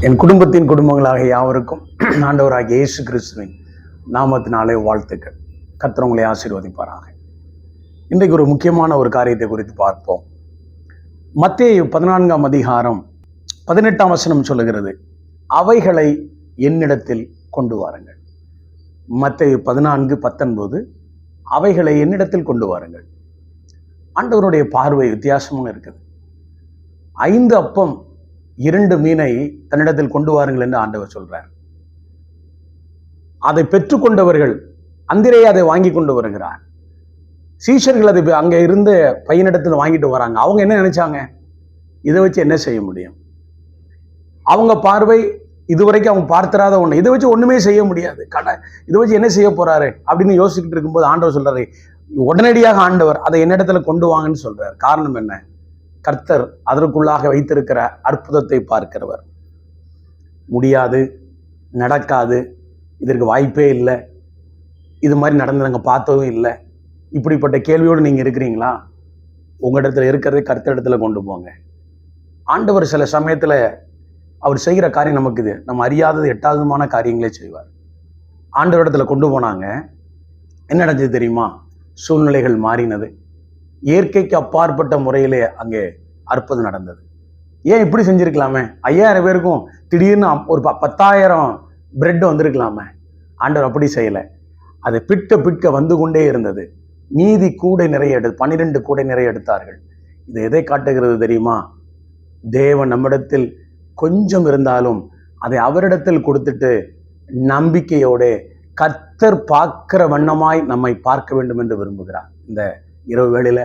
என் குடும்பத்தின் குடும்பங்களாக யாவருக்கும் ஆண்டவராகிய இயேசு கிறிஸ்துவின் நாமத்தினாலே வாழ்த்துக்கள். கர்த்தர் உங்களை ஆசீர்வதிப்பாராக. இன்றைக்கு ஒரு முக்கியமான ஒரு காரியத்தை குறித்து பார்ப்போம். மத்தேயு 14ஆம் அதிகாரம் 18ஆம் வசனம் சொல்லுகிறது, அவைகளை என்னிடத்தில் கொண்டு வாருங்கள். மத்தேயு 14:19 அவைகளை என்னிடத்தில் கொண்டு வாருங்கள். ஆண்டவருடைய பார்வை வித்தியாசமாக இருக்குது. 5 அப்பம் 2 மீனை தன்னிடத்தில் கொண்டு வாருங்கள் என்று ஆண்டவர் சொல்றார். அதை பெற்றுக்கொண்டவர்கள் அந்திரேயா அதை வாங்கி கொண்டு வருகிறார். சீஷர்கள் அதை அங்க இருந்த பையனிடத்தில் வாங்கிட்டு வராங்க. அவங்க என்ன நினைச்சாங்க? இதை வச்சு என்ன செய்ய முடியும்? அவங்க பார்வை இதுவரைக்கும் அவங்க பார்த்திராத ஒண்ணு. இதை வச்சு ஒண்ணுமே செய்ய முடியாது. இதை வச்சு என்ன செய்ய போறாரு அப்படின்னு யோசிச்சுட்டு இருக்கும்போது ஆண்டவர் சொல்றாரு, உடனடியாக ஆண்டவர் அதை என்னிடத்துல கொண்டு வாங்கன்னு சொல்றாரு. காரணம் என்ன? கர்த்தர் அதற்குள்ளாக வைத்திருக்கிற அற்புதத்தை பார்க்கிறவர். முடியாது, நடக்காது, இதற்கு வாய்ப்பே இல்லை, இது மாதிரி நடந்து நாங்கள் பார்த்ததும் இல்லை, இப்படிப்பட்ட கேள்வியோடு நீங்கள் இருக்கிறீங்களா? உங்களிடத்துல இருக்கிறதை கர்த்தரிடத்துல கொண்டு போங்க. ஆண்டவர் சில சமயத்தில் அவர் செய்கிற காரியம் நமக்கு இது நம்ம அறியாதது 8ஆவதுமான காரியங்களே செய்வார். ஆண்டவரிடத்துல கொண்டு போனாங்க. என்ன நடந்தது தெரியுமா? சூழ்நிலைகள் மாறினது. இயற்கைக்கு அப்பாற்பட்ட முறையிலே அங்கே அற்புதம் நடந்தது. ஏன் இப்படி செஞ்சிருக்கலாமே? 5000 பேருக்கும் திடீர்னு ஒரு 10,000 பிரெட் வந்திருக்கலாமே. ஆண்டவர் அப்படி செய்யலை. அது பிட்க வந்து கொண்டே இருந்தது. மீதி கூடை நிறைய 12 கூடை நிறைய எடுத்தார்கள். இது எதை காட்டுகிறது தெரியுமா? தேவன் நம்மிடத்தில் கொஞ்சம் இருந்தாலும் அதை அவரிடத்தில் கொடுத்துட்டு நம்பிக்கையோட கர்த்தர் பார்க்கிற வண்ணமாய் நம்மை பார்க்க வேண்டும் என்று விரும்புகிறார். இந்த இரவு வேளையில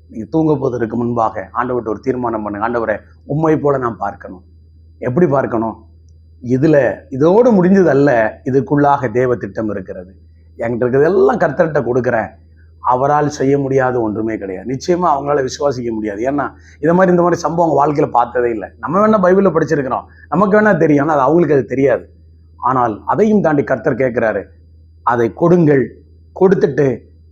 நீங்க தூங்க போவதற்கு முன்பாக ஆண்டவர்கிட்ட ஒரு தீர்மானம் பண்ணுங்க. ஆண்டவரை, உம்மை போல நான் பார்க்கணும். எப்படி பார்க்கணும்? இதோடு முடிஞ்சது அல்ல, இதுக்குள்ளாக தேவ திட்டம் இருக்கிறது. என்கிட்ட இருக்கிறது எல்லாம் கர்த்தர்கிட்ட கொடுக்குறேன். அவரால் செய்ய முடியாத ஒன்றுமே கிடையாது. நிச்சயமா அவங்களால விசுவாசிக்க முடியாது. ஏன்னா இந்த மாதிரி சம்பவம் அவங்க வாழ்க்கையில பார்த்ததே இல்லை. நம்ம வேணா பைபிள்ல படிச்சிருக்கிறோம், நமக்கு வேணா தெரியும், ஆனால் அது அவங்களுக்கு அது தெரியாது. ஆனால் அதையும் தாண்டி கர்த்தர் கேட்கிறாரு, அதை கொடுங்கள். கொடுத்துட்டு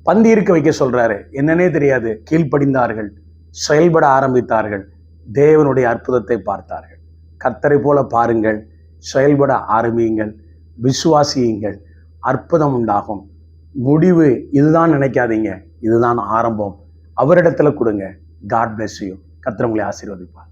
பந்தி இருக்க வைக்க சொல்றாரு. என்னன்னே தெரியாது. கீழ்ப்படிந்தார்கள், செயல்பட ஆரம்பித்தார்கள், தேவனுடைய அற்புதத்தை பார்த்தார்கள். கர்த்தரை போல பாருங்கள், செயல்பட ஆரம்பியுங்கள், விசுவாசியுங்கள், அற்புதம் உண்டாகும். முடிவு இதுதான் நினைக்காதீங்க, இதுதான் ஆரம்பம். அவரிடத்துல கொடுங்க. God bless you. கர்த்தர் உங்களை ஆசீர்வதிப்பார்.